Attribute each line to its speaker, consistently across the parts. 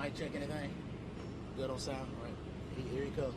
Speaker 1: Mic check, anything? Good on sound? All right. Here he comes.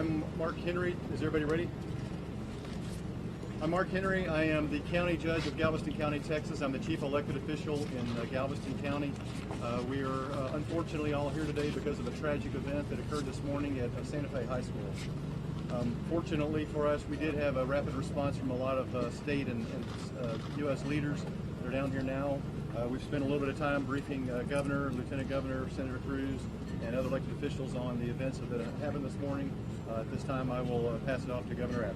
Speaker 2: I'm Mark Henry. Is everybody ready? I'm Mark Henry. I am the County Judge of Galveston County, Texas. I'm the Chief Elected Official in Galveston County. We are unfortunately all here today because of a tragic event that occurred this morning at Santa Fe High School. Fortunately for us, we did have a rapid response from a lot of state and U.S. leaders that are down here now. We've spent a little bit of time briefing Governor, Lieutenant Governor, Senator Cruz, and other elected officials on the events that happened this morning. At this time, I will pass it off to Governor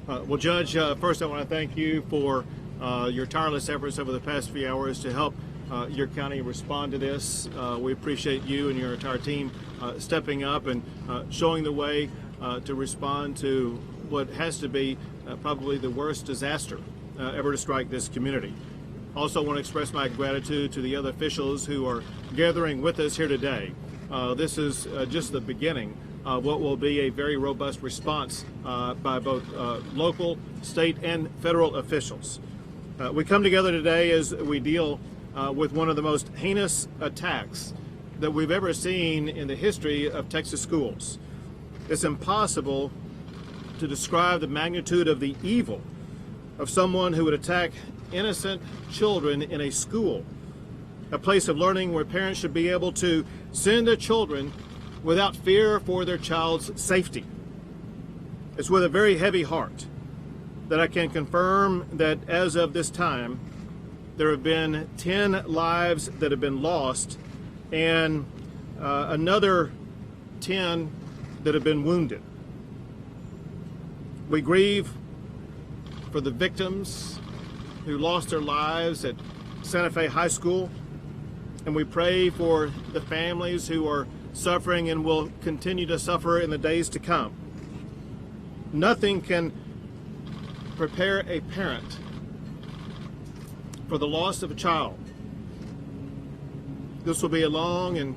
Speaker 2: Abbott.
Speaker 3: Well, Judge, first I want to thank you for your tireless efforts over the past few hours to help your county respond to this. We appreciate you and your entire team stepping up and showing the way to respond to what has to be probably the worst disaster ever to strike this community. Also want to express my gratitude to the other officials who are gathering with us here today. This is just the beginning of what will be a very robust response by both local, state, and federal officials. We come together today as we deal with one of the most heinous attacks that we've ever seen in the history of Texas schools. It's impossible to describe the magnitude of the evil of someone who would attack innocent children in a school, a place of learning where parents should be able to send their children without fear for their child's safety. It's with a very heavy heart that I can confirm that as of this time, there have been 10 lives that have been lost and another 10 that have been wounded. We grieve for the victims who lost their lives at Santa Fe High School, and we pray for the families who are suffering and will continue to suffer in the days to come. Nothing can prepare a parent for the loss of a child. This will be a long and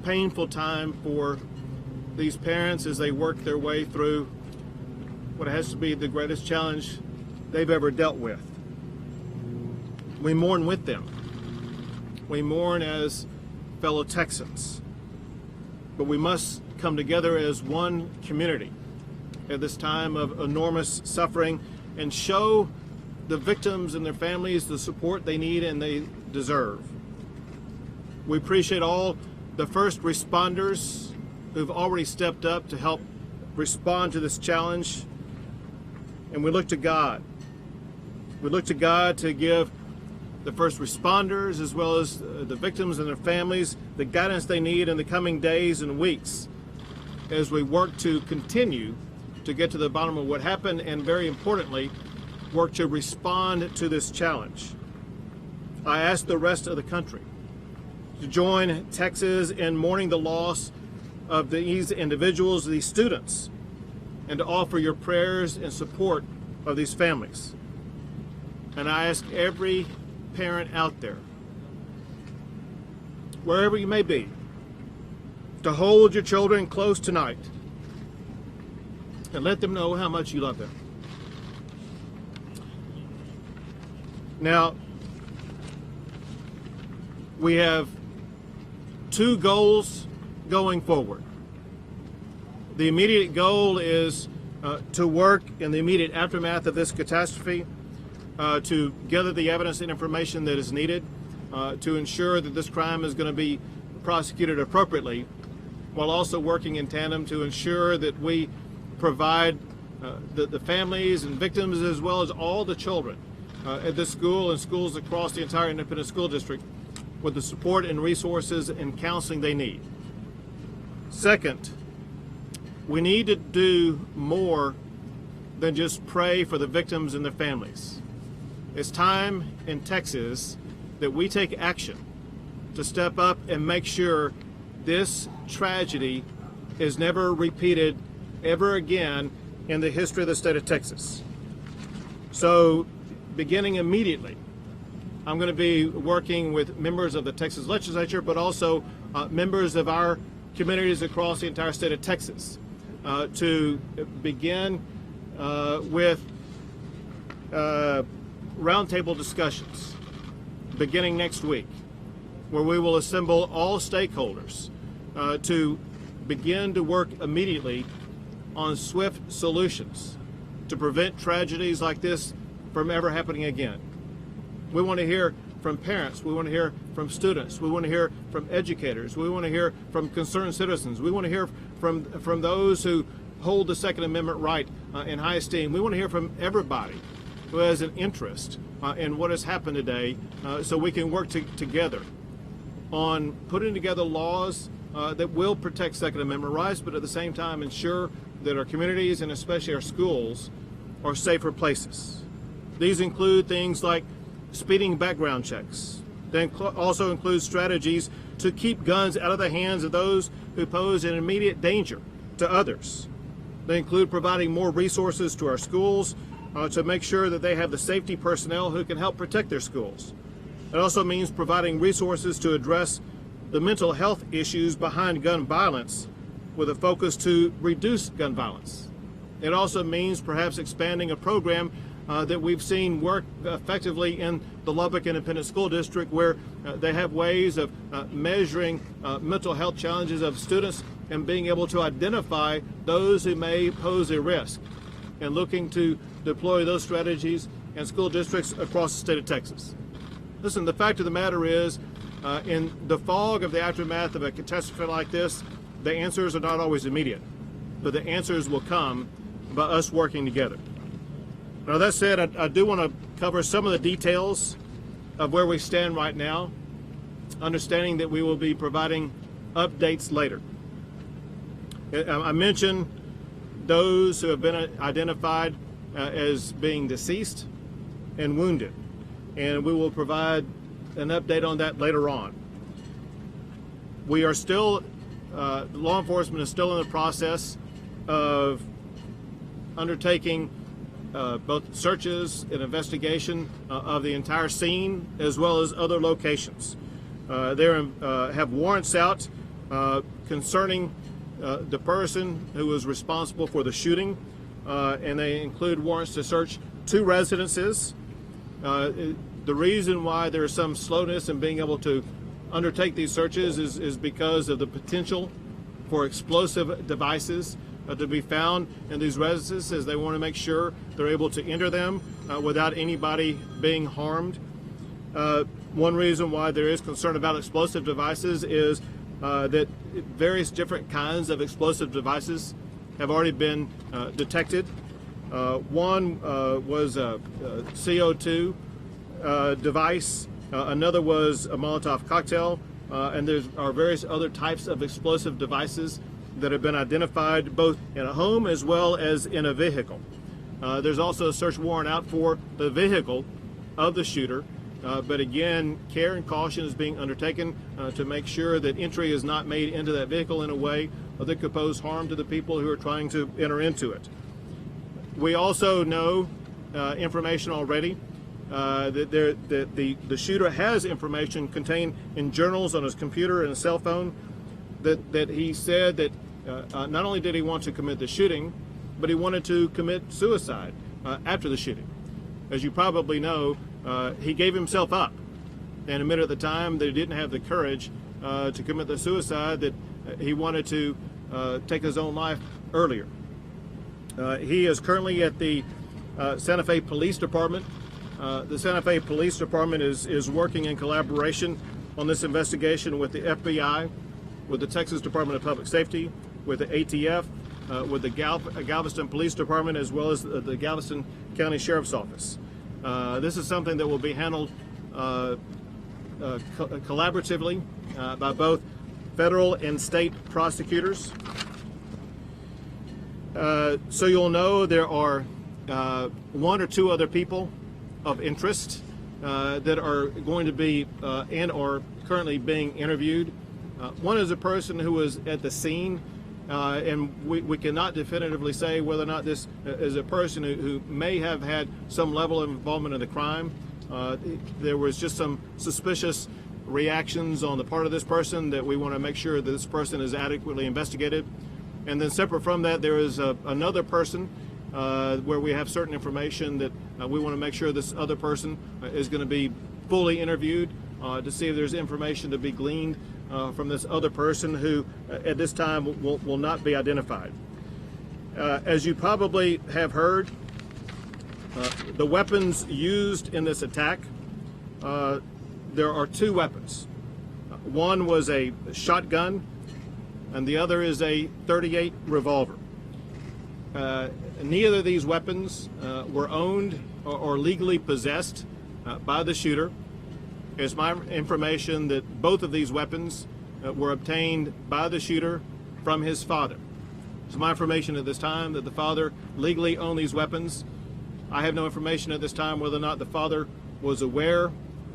Speaker 3: painful time for these parents as they work their way through what has to be the greatest challenge they've ever dealt with. We mourn with them. We mourn as fellow Texans. But we must come together as one community at this time of enormous suffering and show the victims and their families the support they need and they deserve. We appreciate all the first responders who've already stepped up to help respond to this challenge. And we look to God. We look to God to give the first responders as well as the victims and their families the guidance they need in the coming days and weeks as we work to continue to get to the bottom of what happened and, very importantly, work to respond to this challenge. I ask the rest of the country to join Texas in mourning the loss of these individuals, these students, and to offer your prayers and support of these families. And I ask every parent out there, wherever you may be, to hold your children close tonight and let them know how much you love them. Now, we have two goals going forward. The immediate goal is to work in the immediate aftermath of this catastrophe to gather the evidence and information that is needed to ensure that this crime is going to be prosecuted appropriately, while also working in tandem to ensure that we provide the families and victims as well as all the children at this school and schools across the entire independent school district with the support and resources and counseling they need. Second, we need to do more than just pray for the victims and their families. It's time in Texas that we take action to step up and make sure this tragedy is never repeated ever again in the history of the state of Texas. So, beginning immediately, I'm going to be working with members of the Texas legislature, but also members of our communities across the entire state of Texas to begin with roundtable discussions beginning next week, where we will assemble all stakeholders to begin to work immediately on swift solutions to prevent tragedies like this from ever happening again. We want to hear from parents. We want to hear from students. We want to hear from educators. We want to hear from concerned citizens. We want to hear from those who hold the Second Amendment right in high esteem. We want to hear from everybody who has an interest in what has happened today, so we can work together on putting together laws that will protect Second Amendment rights, but at the same time ensure that our communities and especially our schools are safer places. These include things like speeding background checks. They also include strategies to keep guns out of the hands of those who pose an immediate danger to others. They include providing more resources to our schools to make sure that they have the safety personnel who can help protect their schools. It also means providing resources to address the mental health issues behind gun violence with a focus to reduce gun violence. It also means perhaps expanding a program that we've seen work effectively in the Lubbock Independent School District, where they have ways of measuring mental health challenges of students and being able to identify those who may pose a risk, and looking to deploy those strategies in school districts across the state of Texas. Listen, the fact of the matter is, in the fog of the aftermath of a catastrophe like this, the answers are not always immediate, but the answers will come by us working together. Now, that said, I do want to cover some of the details of where we stand right now, understanding that we will be providing updates later. I mentioned those who have been identified as being deceased and wounded, and we will provide an update on that later on. We are still, law enforcement is still in the process of undertaking both searches and investigation of the entire scene as well as other locations. They have warrants out concerning the person who was responsible for the shooting, and they include warrants to search 2 residences. The reason why there is some slowness in being able to undertake these searches is because of the potential for explosive devices to be found in these residences, as they want to make sure they're able to enter them without anybody being harmed. One reason why there is concern about explosive devices is that various different kinds of explosive devices have already been detected. One was a CO2 device, another was a Molotov cocktail, and there are various other types of explosive devices that have been identified both in a home as well as in a vehicle. There's also a search warrant out for the vehicle of the shooter, but again, care and caution is being undertaken to make sure that entry is not made into that vehicle in a way that could pose harm to the people who are trying to enter into it. We also know information already that the shooter has information contained in journals on his computer and his cell phone that he said that not only did he want to commit the shooting, but he wanted to commit suicide after the shooting. As you probably know, he gave himself up and admitted at the time that he didn't have the courage to commit the suicide, that he wanted to take his own life earlier. He is currently at the Santa Fe Police Department. The Santa Fe Police Department is working in collaboration on this investigation with the FBI, with the Texas Department of Public Safety, with the ATF, with the Galveston Police Department, as well as the Galveston County Sheriff's Office. This is something that will be handled collaboratively by both federal and state prosecutors. So you'll know there are 1 or 2 other people of interest that are going to be and are currently being interviewed. One is a person who was at the scene, and we cannot definitively say whether or not this is a person who may have had some level of involvement in the crime. There was just some suspicious reactions on the part of this person that we want to make sure that this person is adequately investigated. And then separate from that, there is another person where we have certain information that we want to make sure this other person is going to be fully interviewed to see if there's information to be gleaned from this other person who at this time will not be identified. As you probably have heard, the weapons used in this attack, there are two weapons. One was a shotgun, and the other is a .38 revolver. Neither of these weapons were owned or legally possessed by the shooter. It's my information that both of these weapons were obtained by the shooter from his father. It's my information at this time that the father legally owned these weapons. I have no information at this time whether or not the father was aware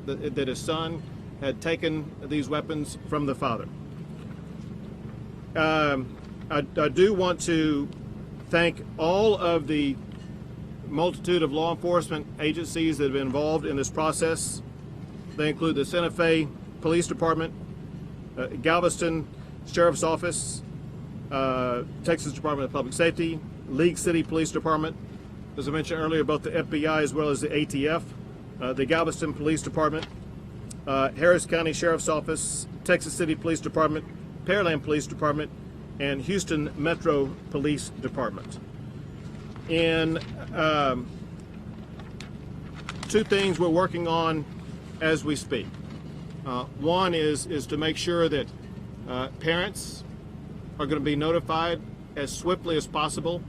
Speaker 3: that his son had taken these weapons from the father. I do want to thank all of the multitude of law enforcement agencies that have been involved in this process. They include the Santa Fe Police Department, Galveston Sheriff's Office, Texas Department of Public Safety, League City Police Department, as I mentioned earlier, both the FBI as well as the ATF, the Galveston Police Department, Harris County Sheriff's Office, Texas City Police Department, Pearland Police Department, and Houston Metro Police Department. And two things we're working on as we speak. One is to make sure that parents are going to be notified as swiftly as possible.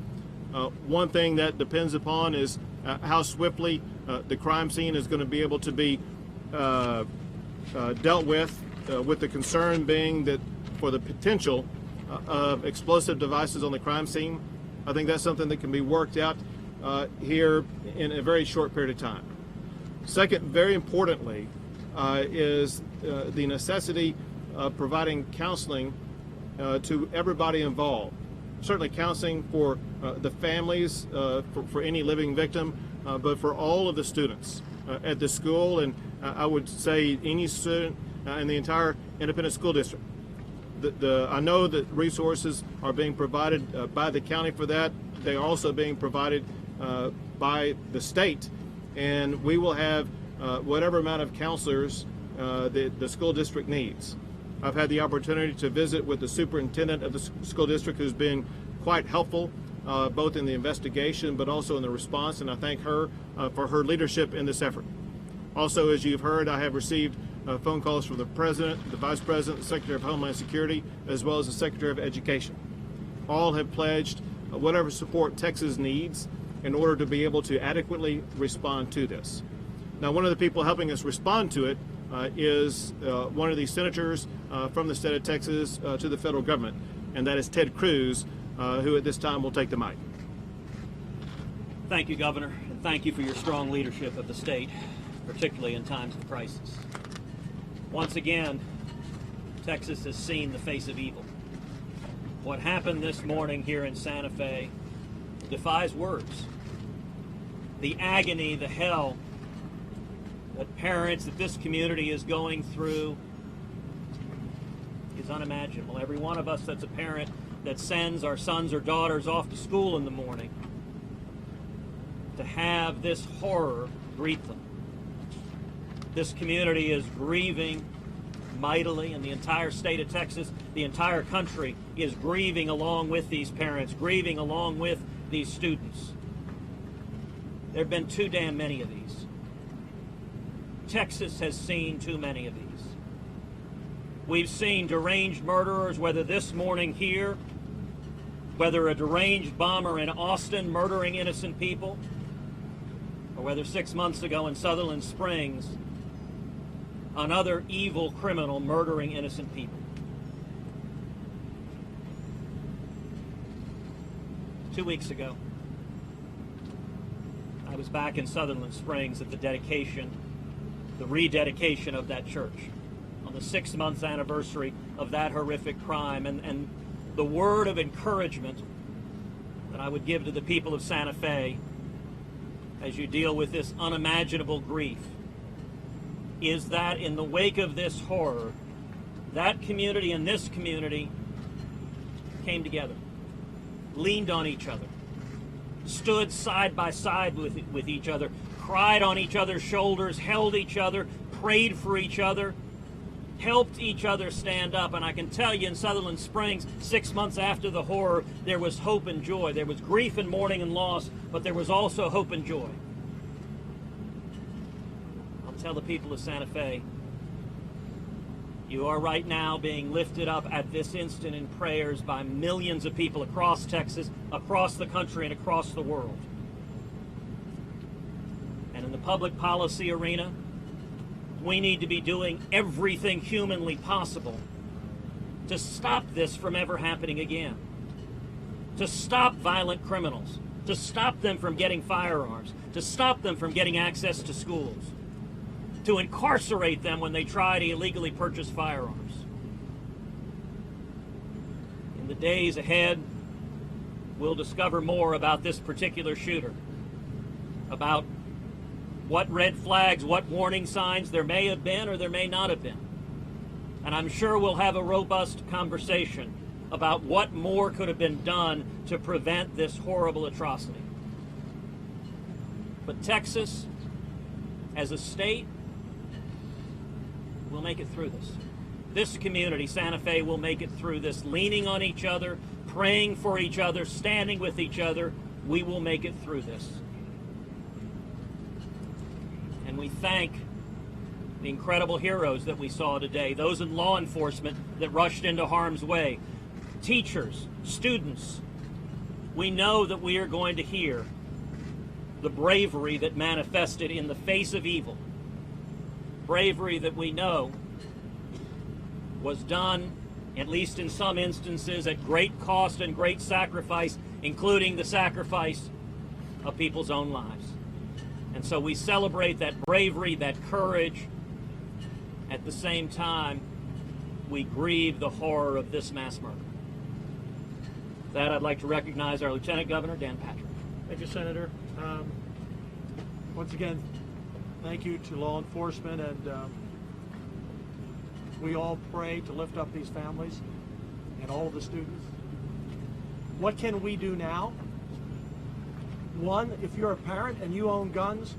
Speaker 3: One thing that depends upon is how swiftly the crime scene is going to be able to be dealt with the concern being that for the potential of explosive devices on the crime scene. I think that's something that can be worked out here in a very short period of time. Second, very importantly, is the necessity of providing counseling to everybody involved. Certainly counseling for the families, for any living victim, but for all of the students at the school, and I would say any student in the entire independent school district. I know that resources are being provided by the county for that. They are also being provided by the state, and we will have whatever amount of counselors the school district needs. I've had the opportunity to visit with the superintendent of the school district, who's been quite helpful both in the investigation but also in the response, and I thank her for her leadership in this effort. Also, as you've heard, I have received phone calls from the President, the Vice President, the Secretary of Homeland Security, as well as the Secretary of Education. All have pledged whatever support Texas needs in order to be able to adequately respond to this. Now, one of the people helping us respond to it is one of the senators from the state of Texas to the federal government, and that is Ted Cruz, who at this time will take the mic.
Speaker 4: Thank you, Governor, and thank you for your strong leadership of the state, particularly in times of crisis. Once again, Texas has seen the face of evil. What happened this morning here in Santa Fe defies words. The agony, the hell that that this community is going through is unimaginable. Every one of us that's a parent that sends our sons or daughters off to school in the morning, to have this horror greet them. This community is grieving mightily, and the entire state of Texas, the entire country is grieving along with these parents, grieving along with these students. There have been too damn many of these. Texas has seen too many of these. We've seen deranged murderers, whether this morning here, whether a deranged bomber in Austin murdering innocent people, or whether 6 months ago in Sutherland Springs, another evil criminal murdering innocent people. 2 weeks ago, I was back in Sutherland Springs at the rededication of that church on the 6-month anniversary of that horrific crime, and the word of encouragement that I would give to the people of Santa Fe as you deal with this unimaginable grief is that in the wake of this horror, that community and this community came together, leaned on each other, stood side by side with each other, cried on each other's shoulders, held each other, prayed for each other, helped each other stand up. And I can tell you, in Sutherland Springs, 6 months after the horror, there was hope and joy. There was grief and mourning and loss, but there was also hope and joy. I'll tell the people of Santa Fe, you are right now being lifted up at this instant in prayers by millions of people across Texas, across the country, and across the world. And in the public policy arena, we need to be doing everything humanly possible to stop this from ever happening again, to stop violent criminals, to stop them from getting firearms, to stop them from getting access to schools, to incarcerate them when they try to illegally purchase firearms. In the days ahead, we'll discover more about this particular shooter, about what red flags, what warning signs there may have been or there may not have been. And I'm sure we'll have a robust conversation about what more could have been done to prevent this horrible atrocity. But Texas, as a state, will make it through this. This community, Santa Fe, will make it through this, leaning on each other, praying for each other, standing with each other. We will make it through this. And we thank the incredible heroes that we saw today, those in law enforcement that rushed into harm's way, teachers, students. We know that we are going to hear the bravery that manifested in the face of evil. Bravery that we know was done, at least in some instances, at great cost and great sacrifice, including the sacrifice of people's own lives. And so we celebrate that bravery, that courage. At the same time, we grieve the horror of this mass murder. With that, I'd like to recognize our Lieutenant Governor, Dan Patrick.
Speaker 5: Thank you, Senator. Once again, thank you to law enforcement, and we all pray to lift up these families and all of the students. What can we do now? One, if you're a parent and you own guns,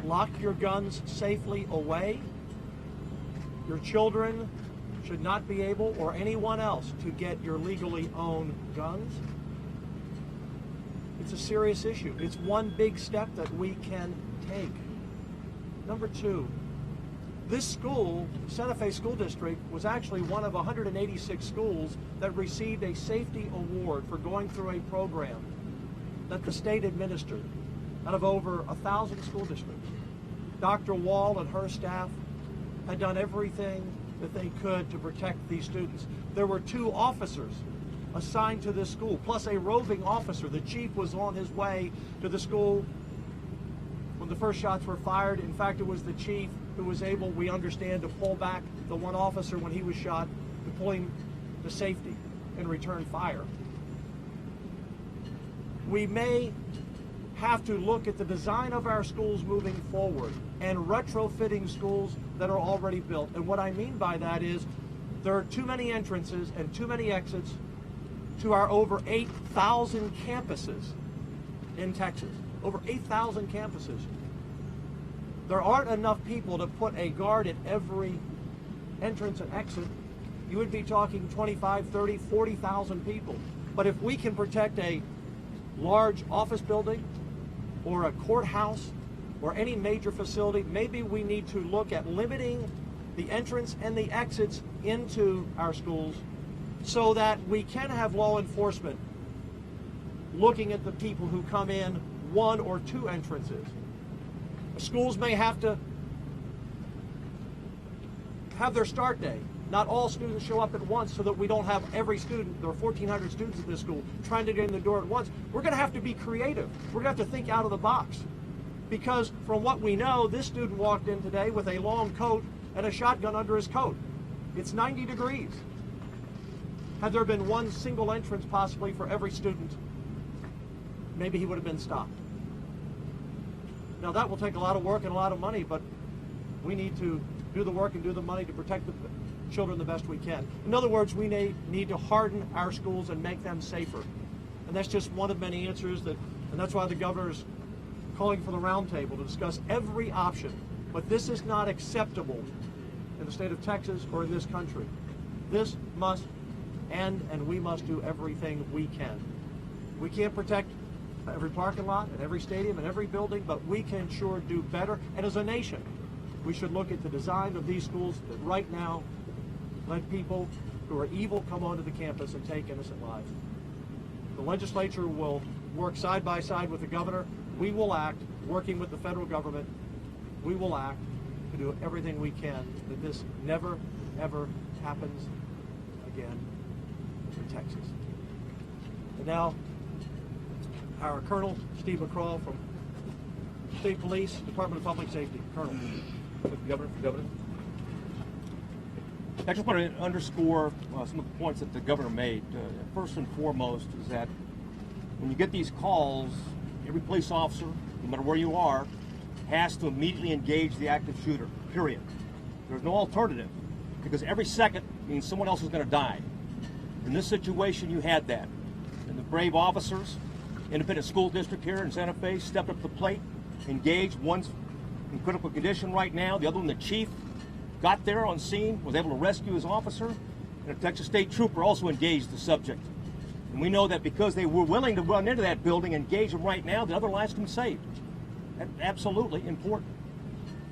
Speaker 5: lock your guns safely away. Your children should not be able, or anyone else, to get your legally owned guns. It's a serious issue. It's one big step that we can take. Number two, this school, Santa Fe School District, was actually one of 186 schools that received a safety award for going through a program that the state administered out of over 1,000 school districts. Dr. Wall and her staff had done everything that they could to protect these students. There were 2 officers assigned to this school, plus a roving officer. The chief was on his way to the school when the first shots were fired. In fact, it was the chief who was able, we understand, to pull back the one officer when he was shot, to pull him to safety and return fire. We may have to look at the design of our schools moving forward and retrofitting schools that are already built. And what I mean by that is there are too many entrances and too many exits to our over 8,000 campuses in Texas. Over 8,000 campuses. There aren't enough people to put a guard at every entrance and exit. You would be talking 25, 30, 40,000 people. But if we can protect a large office building or a courthouse or any major facility, maybe we need to look at limiting the entrance and the exits into our schools so that we can have law enforcement looking at the people who come in 1 or 2 entrances. Schools may have to have their start day. Not all students show up at once, so that we don't have every student, there are 1,400 students at this school, trying to get in the door at once. We're going to have to be creative. We're going to have to think out of the box. Because from what we know, this student walked in today with a long coat and a shotgun under his coat. It's 90 degrees. Had there been one single entrance possibly for every student, maybe he would have been stopped. Now that will take a lot of work and a lot of money, but we need to do the work and do the money to protect the children the best we can. In other words, we need to harden our schools and make them safer. And that's just one of many answers, and that's why the governor's calling for the roundtable to discuss every option. But this is not acceptable in the state of Texas or in this country. This must end, and we must do everything we can. We can't protect every parking lot and every stadium and every building, but we can sure do better. And as a nation, we should look at the design of these schools that right now let people who are evil come onto the campus and take innocent lives. The legislature will work side by side with the governor. We will act, working with the federal government, we will act to do everything we can that this never, ever happens again in Texas. And now, our Colonel Steve McCraw from State Police, Department of Public Safety. Colonel.
Speaker 6: Governor. I just want to underscore some of the points that the governor made. First and foremost is that when you get these calls, every police officer, no matter where you are, has to immediately engage the active shooter, period. There's no alternative, because every second means someone else is going to die. In this situation, you had that. And the brave officers, independent school district here in Santa Fe, stepped up to the plate, engaged. One's in critical condition right now. The other one, the chief, got there on scene, was able to rescue his officer, and a Texas State trooper also engaged the subject. And we know that because they were willing to run into that building, engage them right now, the other lives can be saved. That's absolutely important.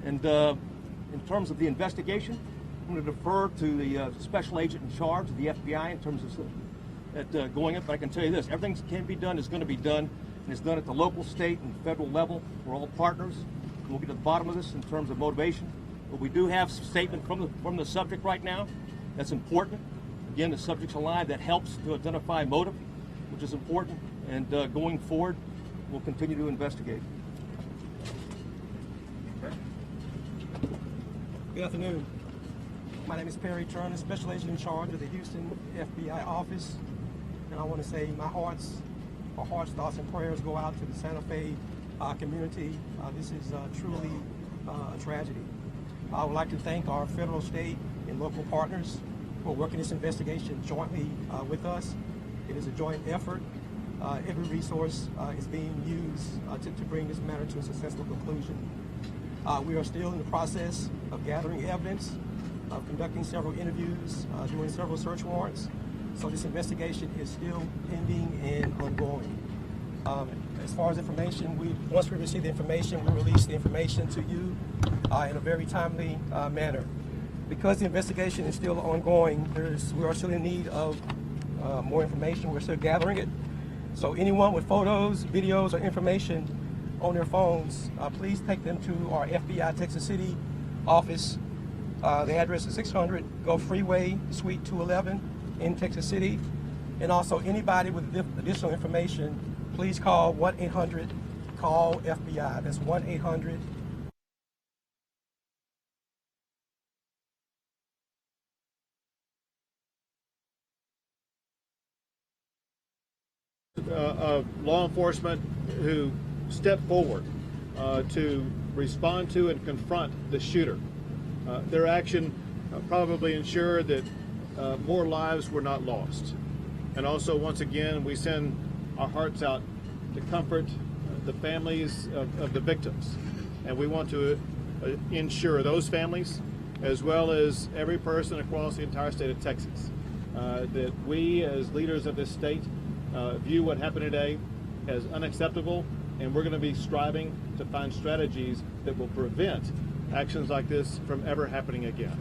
Speaker 6: And in terms of the investigation, I'm going to defer to the special agent in charge of the FBI in terms of going up. But I can tell you this, everything that can be done is going to be done, and it's done at the local, state, and federal level. We're all partners. We'll get to the bottom of this in terms of motivation. But we do have a statement from the subject right now. That's important. Again, the subject's alive. That helps to identify motive, which is important. And going forward, we'll continue to investigate.
Speaker 7: Good afternoon. My name is Perry Turner, Special Agent in charge of the Houston FBI office. And I want to say my heart's thoughts and prayers go out to the Santa Fe community. This is truly a tragedy. I would like to thank our federal, state, and local partners for working this investigation jointly with us. It is a joint effort. Every resource is being used to bring this matter to a successful conclusion. We are still in the process of gathering evidence, of conducting several interviews, doing several search warrants. So this investigation is still pending and ongoing. As far as information, once we receive the information, we release the information to you in a very timely manner. Because the investigation is still ongoing, we are still in need of more information. We're still gathering it. So anyone with photos, videos, or information on their phones, please take them to our FBI Texas City office. The address is 600 Gulf Freeway, Suite 211 in Texas City. And also anybody with additional information, please call 1-800-CALL-FBI. That's 1-800.
Speaker 3: Law enforcement who step forward to respond to and confront the shooter. Their action probably ensured that more lives were not lost. And also, once again, we send our hearts out to comfort the families of the victims. And we want to ensure those families, as well as every person across the entire state of Texas, that we as leaders of this state view what happened today as unacceptable, and we're going to be striving to find strategies that will prevent actions like this from ever happening again.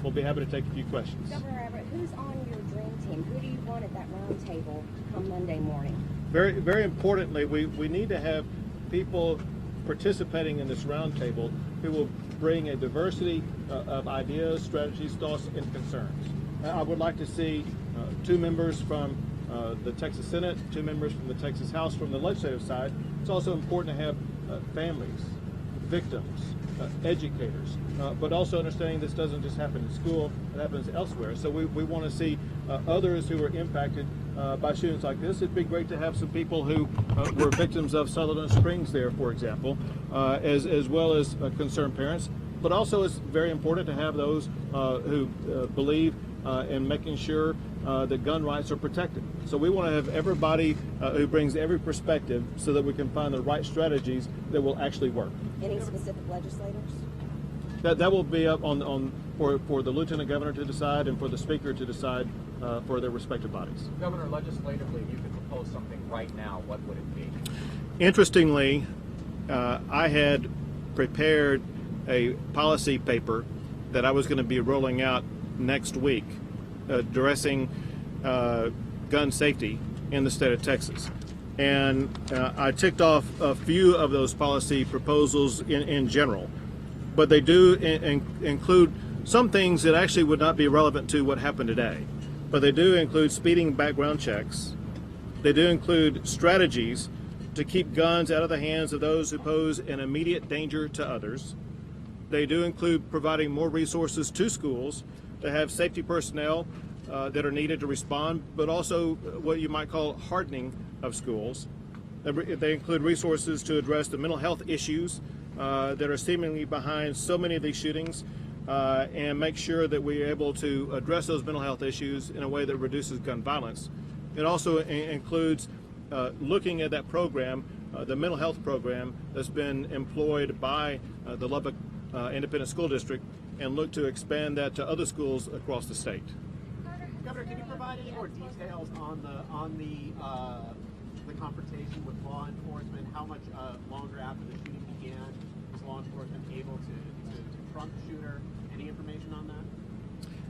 Speaker 3: We'll be happy to take a few questions.
Speaker 8: Governor Abbott, who's on your dream team? Who do you want at that round table come Monday morning?
Speaker 3: Very, very importantly, we need to have people participating in this round table who will bring a diversity of ideas, strategies, thoughts, and concerns. I would like to see 2 members from the Texas Senate, 2 members from the Texas House from the legislative side. It's also important to have families, victims, educators, but also understanding this doesn't just happen in school, it happens elsewhere. So we want to see others who were impacted by shootings like this. It'd be great to have some people who were victims of Sutherland Springs there, for example, as well as concerned parents. But also it's very important to have those who believe in making sure that gun rights are protected. So we want to have everybody who brings every perspective so that we can find the right strategies that will actually work.
Speaker 8: Any specific legislators?
Speaker 3: That will be up on for the Lieutenant Governor to decide and for the Speaker to decide for their respective bodies.
Speaker 9: Governor, legislatively, if you could propose something right now, what would it be?
Speaker 3: Interestingly, I had prepared a policy paper that I was going to be rolling out next week addressing gun safety in the state of Texas. And I ticked off a few of those policy proposals in general, but they do include some things that actually would not be relevant to what happened today. But they do include speeding background checks. They do include strategies to keep guns out of the hands of those who pose an immediate danger to others. They do include providing more resources to schools to have safety personnel that are needed to respond, but also what you might call hardening of schools. They include resources to address the mental health issues that are seemingly behind so many of these shootings, and make sure that we're able to address those mental health issues in a way that reduces gun violence. It also includes looking at that program, the mental health program that's been employed by the Lubbock Independent School District, and look to expand that to other schools across the state.
Speaker 10: Governor, can you provide any more details on the confrontation with law enforcement? How much longer after the shooting began was law enforcement able to confront the shooter? Any information on that?